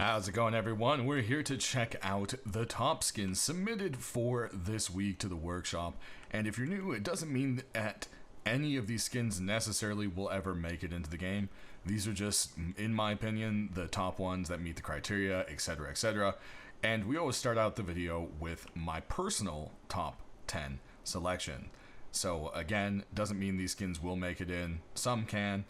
How's it going, everyone? We're here to check out the top skins submitted for this week to the workshop. And if you're new, it doesn't mean that any of these skins necessarily will ever make it into the game. These are just, in my opinion, the top ones that meet the criteria, etc, etc. And we always start out the video with my personal top 10 selection. So again, doesn't mean these skins will make it in. Some can.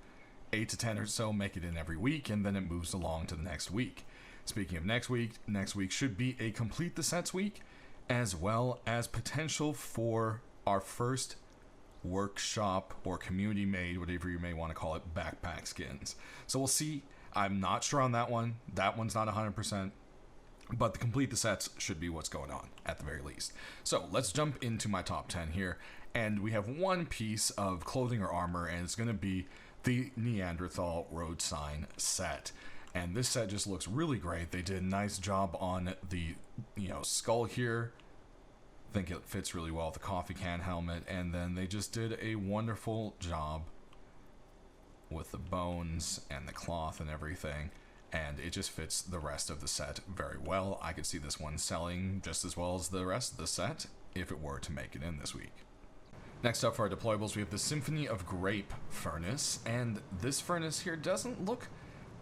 8 to 10 or so make it in every week, and then it moves along to the next week. Speaking of next week should be a complete the sets week, as well as potential for our first workshop or community made, whatever you may want to call it, backpack skins. So we'll see. I'm not sure on that one. That one's not 100%. But the complete the sets should be what's going on, at the very least. So let's jump into my top 10 here. And we have one piece of clothing or armor, and it's going to be the Neanderthal road sign set. And this set just looks really great. They did a nice job on the, skull here. I think it fits really well with the coffee can helmet. And then they just did a wonderful job with the bones and the cloth and everything. And it just fits the rest of the set very well. I could see this one selling just as well as the rest of the set if it were to make it in this week. Next up for our deployables, we have the Symphony of Grape furnace. And this furnace here doesn't look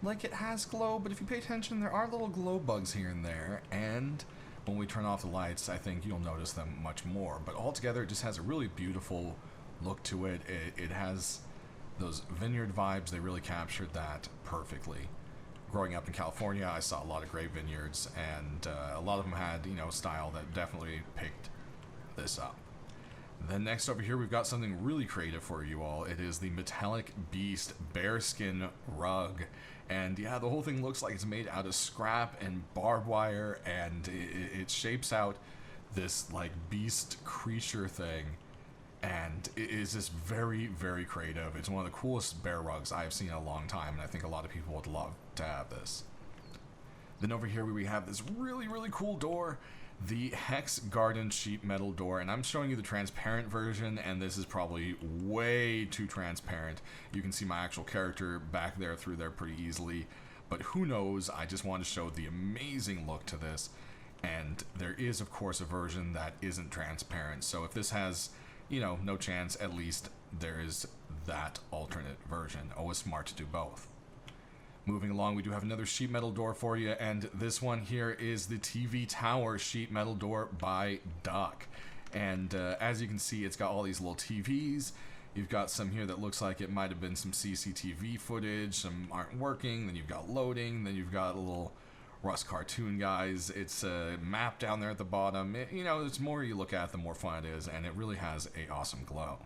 like it has glow, but if you pay attention, there are little glow bugs here and there. And when we turn off the lights, I think you'll notice them much more. But altogether, it just has a really beautiful look to it. It has those vineyard vibes. They really captured that perfectly. Growing up in California, I saw a lot of grape vineyards, and a lot of them had, style that definitely picked this up. Then next over here, we've got something really creative for you all. It is the Metallic Beast Bearskin Rug. And yeah, the whole thing looks like it's made out of scrap and barbed wire, and it shapes out this like beast creature thing. And it is just very, very creative. It's one of the coolest bear rugs I've seen in a long time, and I think a lot of people would love to have this. Then over here we have this really, really cool door, the Hex Garden sheet metal door, and I'm showing you the transparent version, and this is probably way too transparent. You can see my actual character back there through there pretty easily, but who knows, I just want to show the amazing look to this. And there is, of course, a version that isn't transparent, so if this has no chance, at least there is that alternate version. Always smart to do both. Moving along, we do have another sheet metal door for you, and this one here is the TV Tower sheet metal door by Duck. And as you can see, it's got all these little TVs. You've got some here that looks like it might have been some CCTV footage, some aren't working, then you've got loading, then you've got a little Rust cartoon guys. It's a map down there at the bottom. It's more you look at, the more fun it is, and it really has a awesome glow.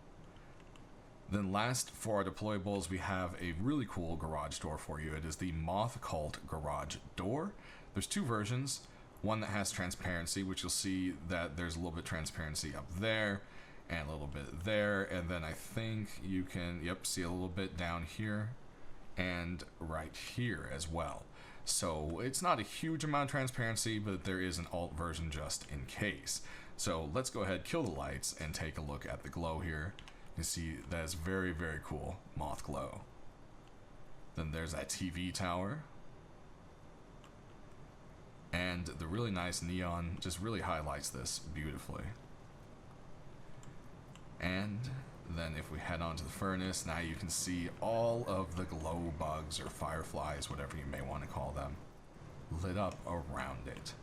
Then last for our deployables, we have a really cool garage door for you. It is the Moth Cult garage door. There's two versions. One that has transparency, which you'll see that there's a little bit of transparency up there and a little bit there, and then I think you can see a little bit down here and right here as well. So it's not a huge amount of transparency, but there is an alt version just in case. So let's go ahead, kill the lights, and take a look at the glow here. You see that is very, very cool moth glow. Then there's that TV tower. And the really nice neon just really highlights this beautifully. And then if we head on to the furnace, now you can see all of the glow bugs or fireflies, whatever you may want to call them, lit up around it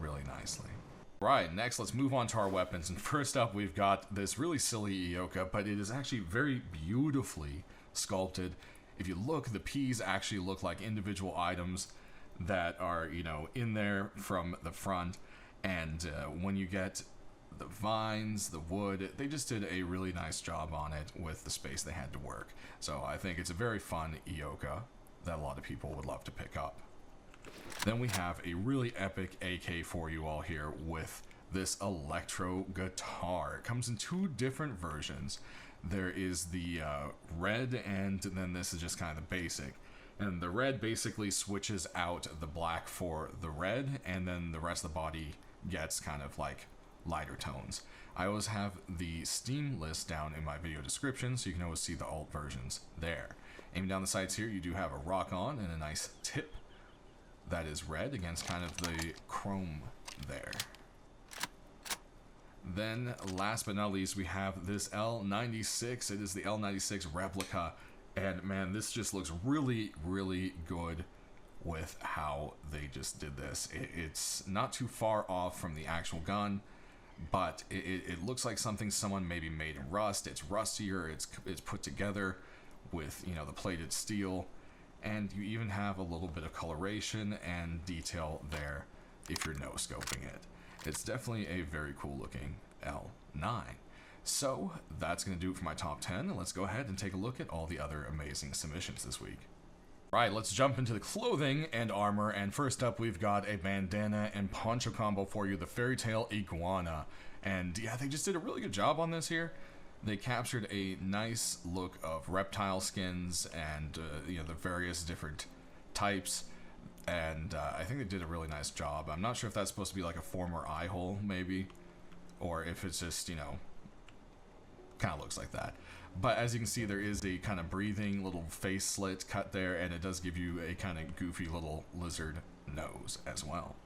really nicely. Right, next let's move on to our weapons, and first up we've got this really silly Ioka, but it is actually very beautifully sculpted. If you look, the P's actually look like individual items that are, in there from the front, and when you get the vines, the wood, they just did a really nice job on it with the space they had to work. So I think it's a very fun Ioka that a lot of people would love to pick up. Then we have a really epic AK for you all here with this electro guitar. It comes in two different versions. There is the red, and then this is just kind of the basic. And the red basically switches out the black for the red, and then the rest of the body gets kind of like lighter tones. I always have the Steam list down in my video description, so you can always see the alt versions there. Aiming down the sights here, you do have a rock on and a nice tip that is red against kind of the chrome there. Then, last but not least, we have this L96. It is the L96 replica. And man, this just looks really, really good with how they just did this. It's not too far off from the actual gun, but it looks like something someone maybe made in rust. It's rustier, it's put together with, you know, the plated steel. And you even have a little bit of coloration and detail there if you're no-scoping it. It's definitely a very cool looking L9. So that's going to do it for my top 10. Let's go ahead and take a look at all the other amazing submissions this week. Right, let's jump into the clothing and armor. And first up, we've got a bandana and poncho combo for you, the Fairy Tale Iguana. And yeah, they just did a really good job on this here. They captured a nice look of reptile skins and you know, the various different types. And I think they did a really nice job. I'm not sure if that's supposed to be like a former eye hole, maybe, or if it's just, you know, kind of looks like that. But as you can see, there is a kind of breathing little face slit cut there, and it does give you a kind of goofy little lizard nose as well.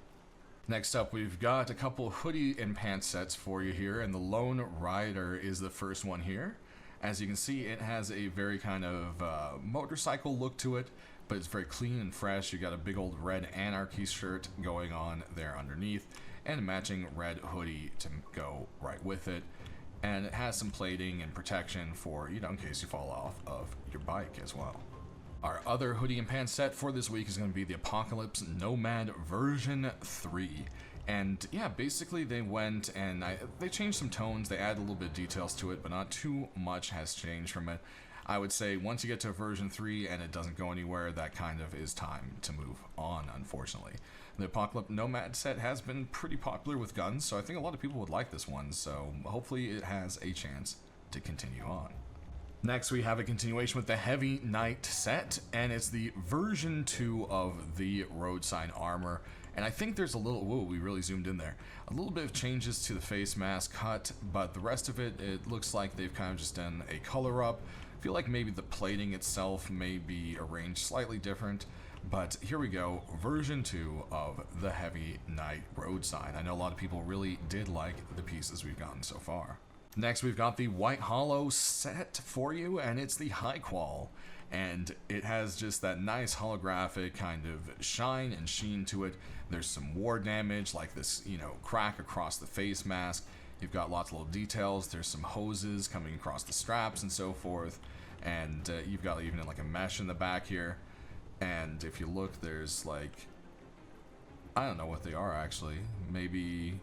Next up, we've got a couple hoodie and pants sets for you here, and the Lone Rider is the first one here. As you can see, it has a very kind of motorcycle look to it, but it's very clean and fresh. You got a big old red Anarchy shirt going on there underneath, and a matching red hoodie to go right with it. And it has some plating and protection for, you know, in case you fall off of your bike as well. Our other hoodie and pants set for this week is going to be the Apocalypse Nomad version 3. And yeah, basically they went and they changed some tones, they added a little bit of details to it, but not too much has changed from it. I would say once you get to version 3 and it doesn't go anywhere, that kind of is time to move on, unfortunately. The Apocalypse Nomad set has been pretty popular with guns, so I think a lot of people would like this one, so hopefully it has a chance to continue on. Next, we have a continuation with the Heavy Knight set, and it's the version 2 of the road sign armor. And I think there's a little, whoa, we really zoomed in there, a little bit of changes to the face mask cut, but the rest of it, it looks like they've kind of just done a color up. I feel like maybe the plating itself may be arranged slightly different, but here we go, version 2 of the Heavy Knight road sign. I know a lot of people really did like the pieces we've gotten so far. Next, we've got the White Hollow set for you, and it's the High Qual. And it has just that nice holographic kind of shine and sheen to it. There's some war damage, like this, you know, crack across the face mask. You've got lots of little details. There's some hoses coming across the straps and so forth. And you've got even like a mesh in the back here. And if you look, there's like, I don't know what they are actually. Maybe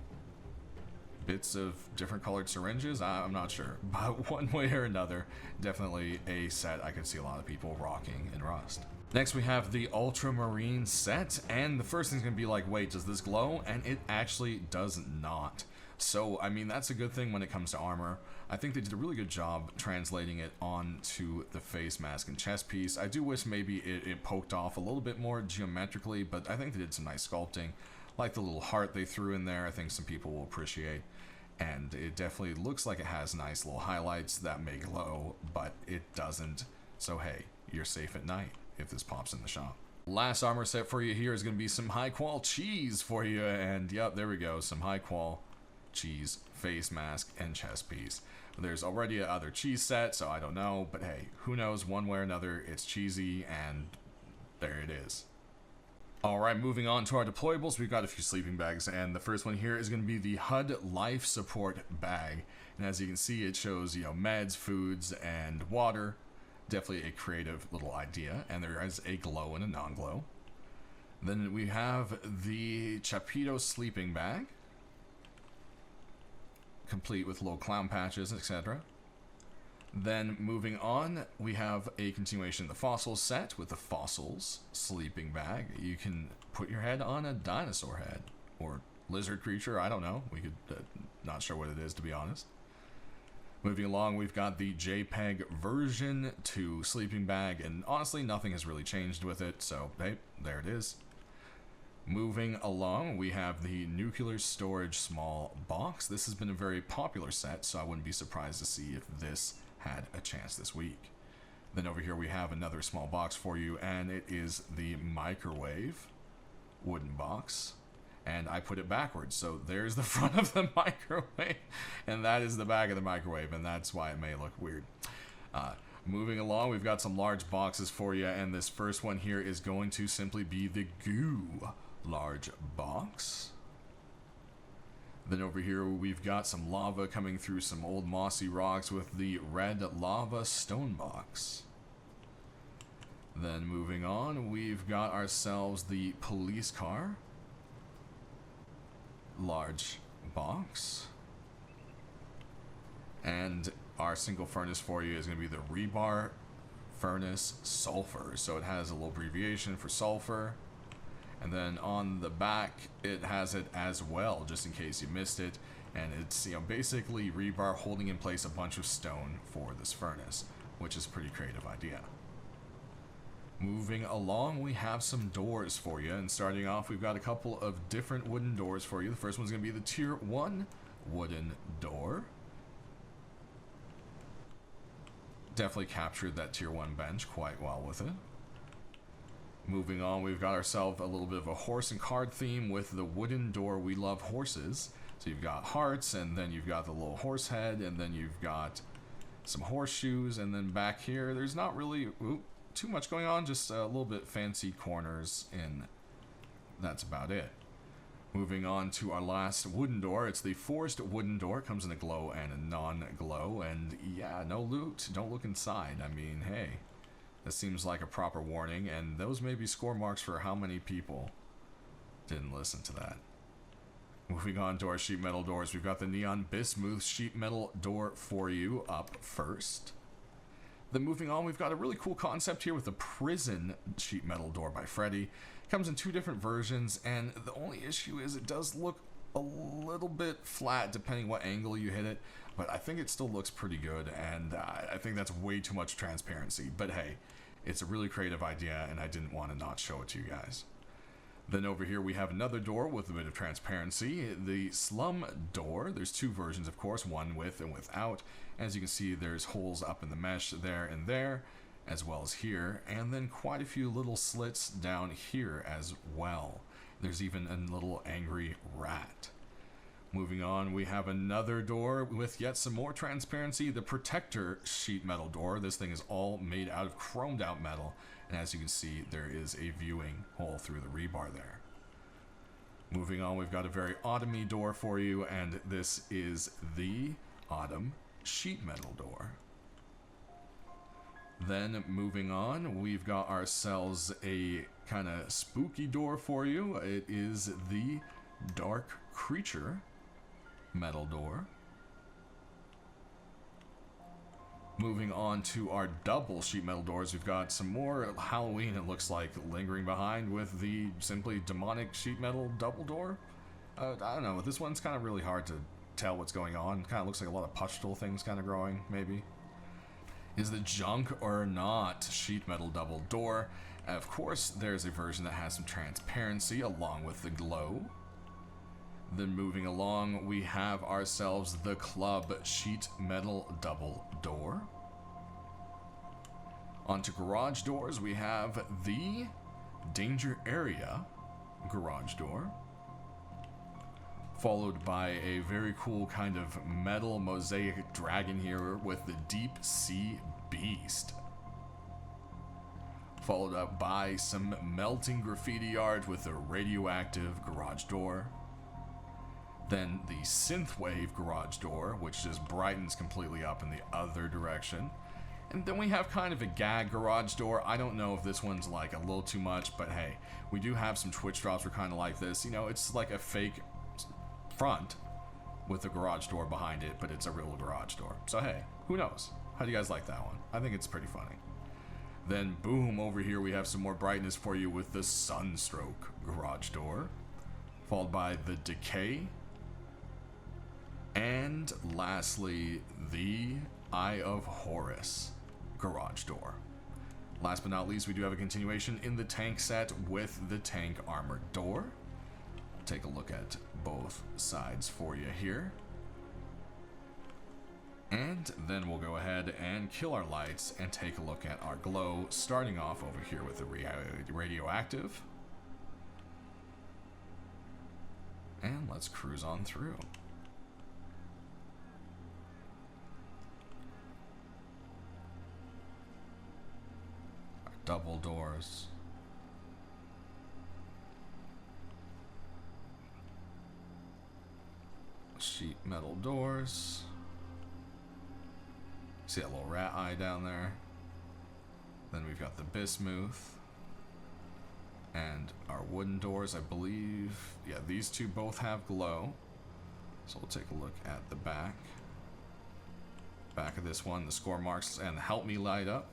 bits of different colored syringes, I'm not sure, but one way or another, definitely a set I could see a lot of people rocking in Rust. Next, we have the Ultramarine set, and the first thing's gonna be like, wait, does this glow? And it actually does not. So, I mean, that's a good thing when it comes to armor. I think they did a really good job translating it onto the face mask and chest piece. I do wish maybe it poked off a little bit more geometrically, but I think they did some nice sculpting. Like the little heart they threw in there, I think some people will appreciate. And it definitely looks like it has nice little highlights that may glow, but it doesn't. So hey, you're safe at night if this pops in the shop. Last armor set for you here is going to be some High Qual cheese for you, and yep, there we go, some High Qual cheese face mask and chest piece. There's already another cheese set, so I don't know, but hey, who knows, one way or another, it's cheesy, and there it is. Alright, moving on to our deployables, we've got a few sleeping bags, and the first one here is going to be the HUD Life Support Bag. And as you can see, it shows, you know, meds, foods, and water. Definitely a creative little idea, and there is a glow and a non-glow. Then we have the Chapito Sleeping Bag, complete with little clown patches, etc. Then moving on, we have a continuation of the Fossils set with the Fossils Sleeping Bag. You can put your head on a dinosaur head or lizard creature, I don't know. We could, not sure what it is, to be honest. Moving along, we've got the JPEG version 2 sleeping bag, and honestly, nothing has really changed with it, so hey, there it is. Moving along, we have the Nuclear Storage Small Box. This has been a very popular set, so I wouldn't be surprised to see if this had a chance this week. Then over here we have another small box for you, and it is the Microwave. wooden box. And I put it backwards, so there's the front of the microwave, and that is the back of the microwave, and that's why it may look weird. Moving along, we've got some large boxes for you, and this first one here is going to simply be the goo large box. Then over here we've got some lava coming through some old mossy rocks with the red lava stone box. Then moving on, we've got ourselves the police car large box. And our single furnace for you is going to be the rebar furnace sulfur. So it has a little abbreviation for sulfur. And then on the back, it has it as well, just in case you missed it. And it's, you know, basically rebar holding in place a bunch of stone for this furnace, which is a pretty creative idea. Moving along, we have some doors for you. And starting off, we've got a couple of different wooden doors for you. The first one's going to be the Tier 1 wooden door. Definitely captured that Tier 1 bench quite well with it. Moving on, we've got ourselves a little bit of a horse and card theme with the wooden door. We love horses. So you've got hearts, and then you've got the little horse head, and then you've got some horseshoes, and then back here, there's not really too much going on, just a little bit fancy corners, and that's about it. Moving on to our last wooden door. It's the forest wooden door. It comes in a glow and a non-glow, and yeah, no loot. Don't look inside. I mean, hey. This seems like a proper warning, and those may be score marks for how many people didn't listen to that. Moving on to our sheet metal doors, we've got the neon bismuth sheet metal door for you up first. Then moving on, we've got a really cool concept here with the prison sheet metal door by Freddy. It comes in two different versions, and the only issue is it does look a little bit flat depending what angle you hit it, but I think it still looks pretty good, and I think that's way too much transparency. But hey, it's a really creative idea, and I didn't want to not show it to you guys. Then over here we have another door with a bit of transparency, the slum door. There's two versions, of course, one with and without. As you can see, there's holes up in the mesh there and there, as well as here, and then quite a few little slits down here as well. There's even a little angry rat. Moving on, we have another door with yet some more transparency, the protector sheet metal door. This thing is all made out of chromed out metal, and as you can see, there is a viewing hole through the rebar there. Moving on, we've got a very autumny door for you, and this is the autumn sheet metal door. Then moving on, we've got ourselves a kind of spooky door for you. It is the dark creature metal door. Moving on to our double sheet metal doors, we've got some more Halloween, it looks like, lingering behind with the simply demonic sheet metal double door. I don't know, this one's kind of really hard to tell what's going on. Kind of looks like a lot of pustule things kind of growing, maybe. Is the junk or not sheet metal double door? Of course, there's a version that has some transparency along with the glow. Then moving along, we have ourselves the club sheet metal double door. Onto garage doors, we have the danger area garage door, followed by a very cool kind of metal mosaic dragon here with the deep sea beast, followed up by some melting graffiti art with a radioactive garage door. Then the synthwave garage door, which just brightens completely up in the other direction. And then we have kind of a gag garage door. I don't know if this one's like a little too much, but hey, we do have some Twitch drops for kind of like this. You know, it's like a fake front with a garage door behind it, but it's a real garage door. So hey, who knows? How do you guys like that one? I think it's pretty funny. Then boom, over here we have some more brightness for you with the sunstroke garage door, followed by the decay. And lastly, the Eye of Horus garage door. Last but not least, we do have a continuation in the tank set with the tank armored door. Take a look at both sides for you here. And then we'll go ahead and kill our lights and take a look at our glow, starting off over here with the radioactive. And let's cruise on through. Our double doors. Sheet metal doors. See that little rat eye down there? Then we've got the bismuth. And our wooden doors, I believe. Yeah, these two both have glow. So we'll take a look at the back. Back of this one, the score marks and the help me light up.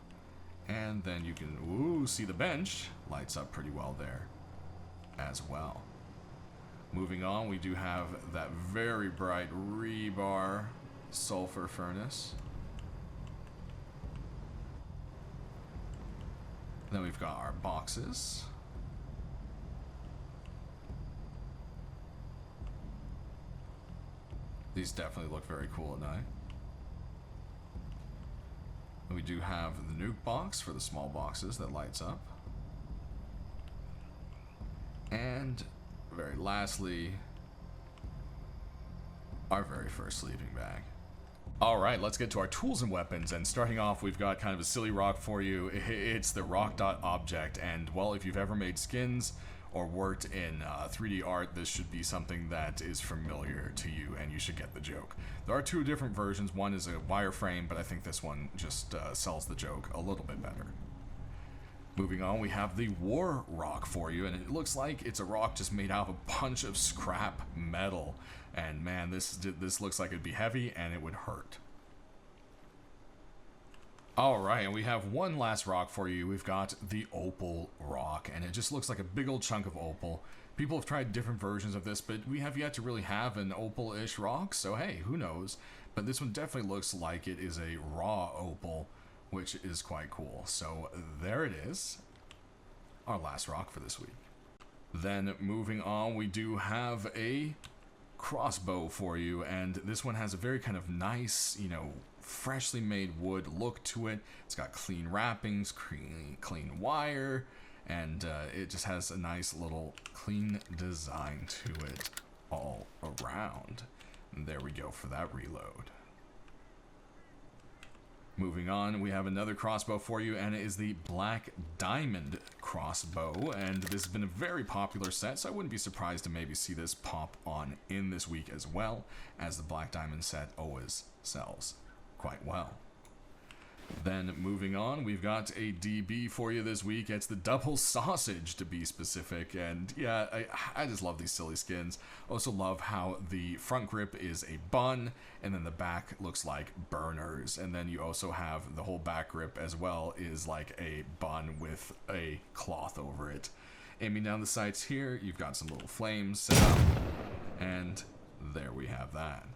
And then you can, see the bench lights up pretty well there as well. Moving on, we do have that very bright rebar sulfur furnace. Then we've got our boxes. These definitely look very cool at night. We do have the nuke box for the small boxes that lights up. And very lastly, our very first sleeping bag. Alright, let's get to our tools and weapons, and starting off we've got kind of a silly rock for you. It's the rock.object, and well, if you've ever made skins or worked in 3D art, this should be something that is familiar to you, and you should get the joke. There are two different versions. One is a wireframe, but I think this one just sells the joke a little bit better. Moving on, we have the war rock for you, and it looks like it's a rock just made out of a bunch of scrap metal. And man, this looks like it'd be heavy and it would hurt. Alright, and we have one last rock for you. We've got the opal rock, and it just looks like a big old chunk of opal. People have tried different versions of this, but we have yet to really have an opal-ish rock, so hey, who knows? But this one definitely looks like it is a raw opal, which is quite cool. So there it is, our last rock for this week. Then moving on, we do have a crossbow for you, and this one has a very kind of nice, freshly made wood look to it. It's got clean wrappings, clean wire, and it just has a nice little clean design to it all around. And there we go for that reload. Moving on, we have another crossbow for you, and it is the Black Diamond crossbow, and this has been a very popular set, so I wouldn't be surprised to maybe see this pop on in this week as well, as the Black Diamond set always sells quite well. Then moving on, we've got a DB for you this week. It's the double sausage, to be specific, and yeah, I just love these silly skins. Also love how the front grip is a bun, and then the back looks like burners, and then you also have the whole back grip as well is like a bun with a cloth over it. Aiming down the sights here, you've got some little flames set up, and there we have that.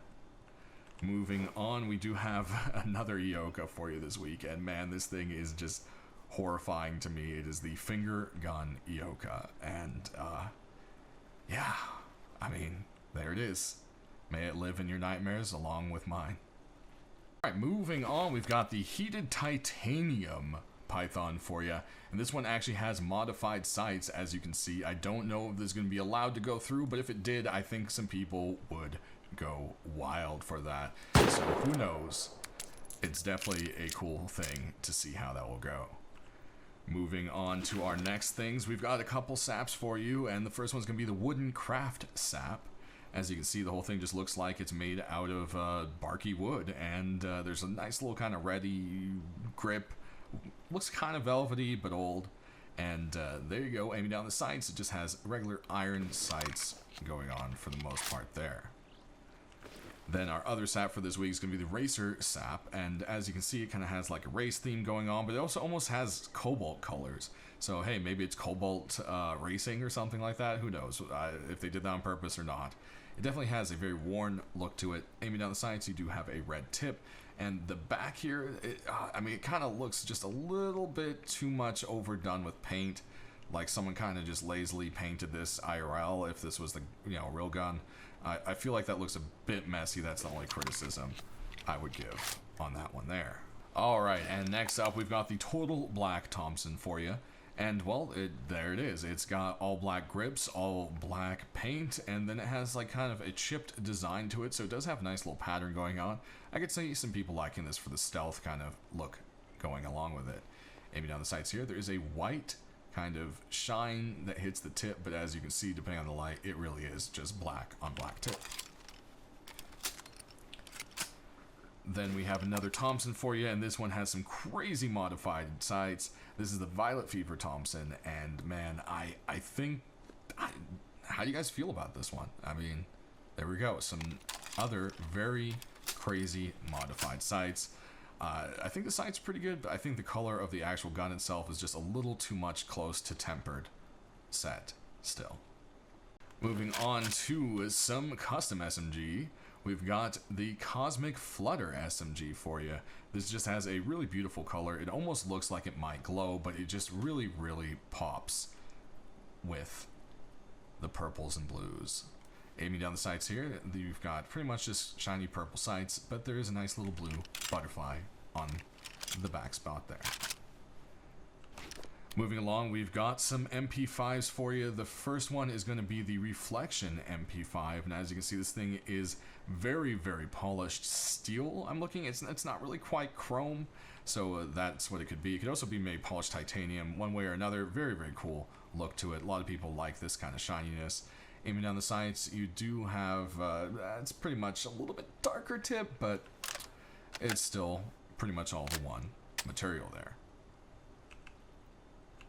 Moving on, we do have another Eoka for you this week, and man, this thing is just horrifying to me. It is the finger gun Eoka, and yeah, I mean, there it is. May it live in your nightmares along with mine. Alright, moving on, we've got the heated titanium python for you, and this one actually has modified sights, as you can see. I don't know if this is going to be allowed to go through, but if it did, I think some people would go wild for that. So who knows? It's definitely a cool thing to see how that will go. Moving on to our next things, we've got a couple saps for you, and the first one's going to be the wooden craft sap. As you can see, the whole thing just looks like it's made out of barky wood, and there's a nice little kind of ready grip. Looks kind of velvety but old, and there you go. Aiming down the sights, it just has regular iron sights going on for the most part there. Then our other sap for this week is going to be the Racer sap, and as you can see, it kind of has like a race theme going on, but it also almost has cobalt colors. So hey, maybe it's cobalt racing or something like that. Who knows if they did that on purpose or not. It definitely has a very worn look to it. Aiming down the sights, you do have a red tip, and the back here, I mean, it kind of looks just a little bit too much overdone with paint. Like someone kind of just lazily painted this IRL if this was the real gun. I feel like that looks a bit messy. That's the only criticism I would give on that one there. Alright, and next up we've got the Total Black Thompson for you. And well, there it is. It's got all black grips, all black paint, and then it has like kind of a chipped design to it, so it does have a nice little pattern going on. I could see some people liking this for the stealth kind of look going along with it. Aiming down the sights here, there is a white kind of shine that hits the tip, but as you can see, depending on the light, it really is just black on black tip. Then we have another Thompson for you, and this one has some crazy modified sights. This is the Violet Fever Thompson, and man, I think, how do you guys feel about this one? I mean, there we go, some other very crazy modified sights. I think the sight's pretty good, but I think the color of the actual gun itself is just a little too much close to tempered set still. Moving on to some custom SMG. We've got the Cosmic Flutter SMG for you. This just has a really beautiful color. It almost looks like it might glow, but it just really, really pops with the purples and blues. Aiming down the sights here, you've got pretty much just shiny purple sights, but there is a nice little blue butterfly on the back spot there. Moving along, we've got some MP5s for you. The first one is going to be the Reflection MP5, and as you can see, this thing is very, very polished steel. I'm looking, it's not really quite chrome, so that's what it could be. It could also be made polished titanium, one way or another. Very, very cool look to it. A lot of people like this kind of shininess. Aiming down the sights, you do have, it's pretty much a little bit darker tip, but it's still pretty much all the one material there.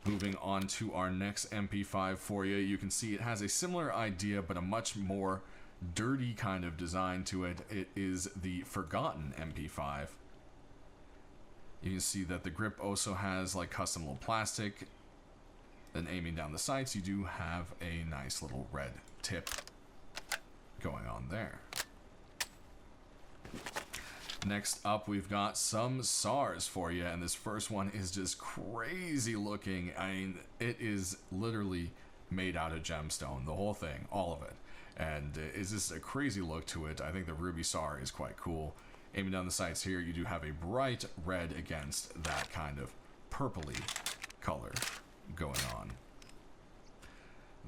Moving on to our next MP5 for you, you can see it has a similar idea, but a much more dirty kind of design to it. It is the Forgotten MP5. You can see that the grip also has like custom little plastic. Then aiming down the sights, you do have a nice little red tip going on there. Next up, we've got some SARs for you, and this first one is just crazy looking. I mean, it is literally made out of gemstone, the whole thing, all of it. And it's just a crazy look to it. I think the Ruby SAR is quite cool. Aiming down the sights here, you do have a bright red against that kind of purpley color going on.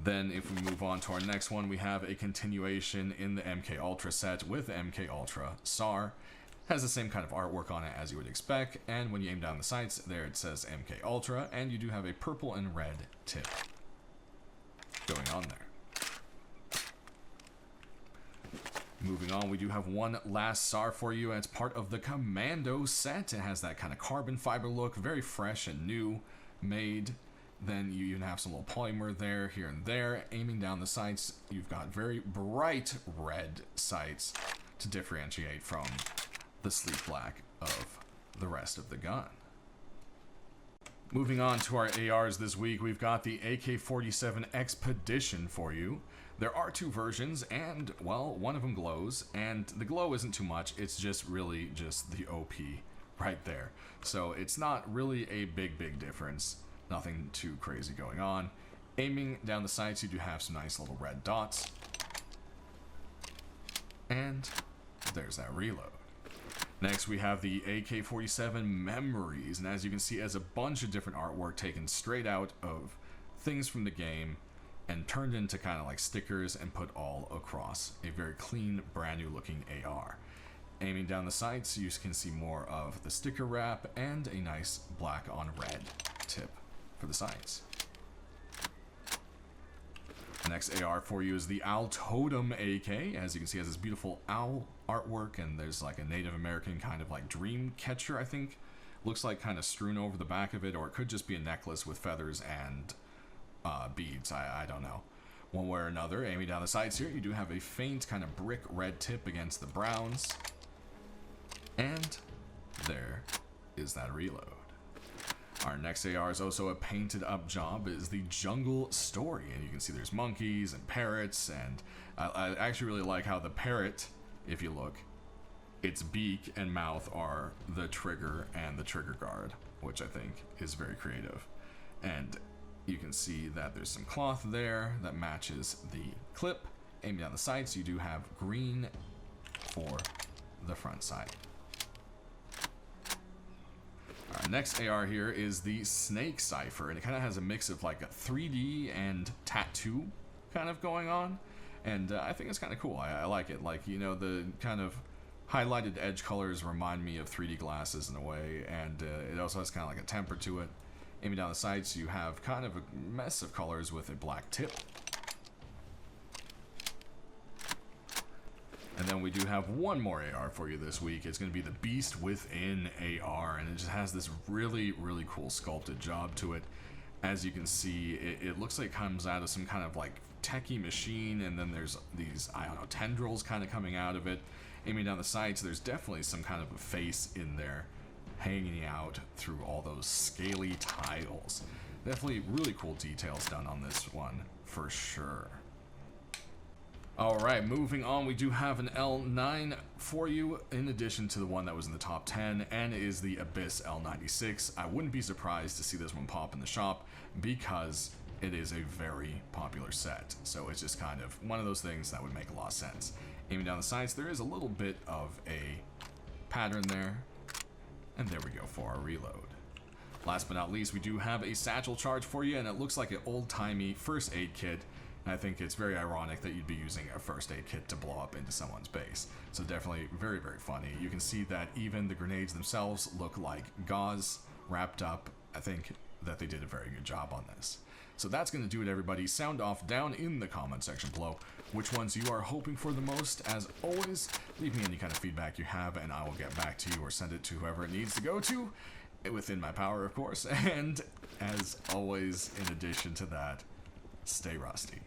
Then if we move on to our next one, we have a continuation in the MK Ultra set with the MK Ultra SAR. Has the same kind of artwork on it as you would expect, and when you aim down the sights, there it says MK Ultra, and you do have a purple and red tip going on there. Moving on, we do have one last SAR for you, and it's part of the Commando set. It has that kind of carbon fiber look, very fresh and new made. Then you even have some little polymer there, here and there. Aiming down the sights, you've got very bright red sights to differentiate from the sleek black of the rest of the gun. Moving on to our ARs this week, we've got the AK-47 Expedition for you. There are two versions, and, well, one of them glows, and the glow isn't too much, it's just really just the OP right there. So it's not really a big difference, nothing too crazy going on. Aiming down the sights, you do have some nice little red dots. And there's that reload. Next, we have the AK-47 Memories, and as you can see, it has a bunch of different artwork taken straight out of things from the game and turned into kind of like stickers and put all across a very clean, brand new looking AR. Aiming down the sights, you can see more of the sticker wrap and a nice black on red tip for the sights. Next AR for you is the Owl Totem AK. As you can see, it has this beautiful owl artwork, and there's like a Native American kind of like dream catcher, I think. Looks like kind of strewn over the back of it, or it could just be a necklace with feathers and beads. I don't know. One way or another, aiming down the sides here, you do have a faint kind of brick red tip against the browns. And there is that reload. Our next AR is also a painted up job. It is the Jungle Story, and you can see there's monkeys and parrots, and I actually really like how the parrot, if you look, its beak and mouth are the trigger and the trigger guard, which I think is very creative. And you can see that there's some cloth there that matches the clip. Aiming down the sights, you do have green for the front sight. Our next AR here is the Snake Cipher, and it kind of has a mix of like a 3D and tattoo kind of going on, and I think it's kind of cool. I like it. Like, you know, the kind of highlighted edge colors remind me of 3D glasses in a way, and it also has kind of like a temper to it. Aiming down the sights, you have kind of a mess of colors with a black tip. And then we do have one more AR for you this week. It's going to be the Beast Within AR, and it just has this really, really cool sculpted job to it. As you can see, it looks like it comes out of some kind of like techie machine, and then there's these, I don't know, tendrils kind of coming out of it. Aiming down the sights, there's definitely some kind of a face in there hanging out through all those scaly tiles. Definitely really cool details done on this one, for sure. Alright, moving on, we do have an L9 for you, in addition to the one that was in the top 10, and it is the Abyss L96. I wouldn't be surprised to see this one pop in the shop, because it is a very popular set. So it's just kind of one of those things that would make a lot of sense. Aiming down the sights, there is a little bit of a pattern there. And there we go for our reload. Last but not least, we do have a satchel charge for you, and it looks like an old-timey first aid kit. And I think it's very ironic that you'd be using a first aid kit to blow up into someone's base. So definitely very, very funny. You can see that even the grenades themselves look like gauze wrapped up. I think that they did a very good job on this. So that's going to do it, everybody. Sound off down in the comment section below which ones you are hoping for the most. As always, leave me any kind of feedback you have, and I will get back to you or send it to whoever it needs to go to, within my power, of course. And as always, in addition to that, stay rusty.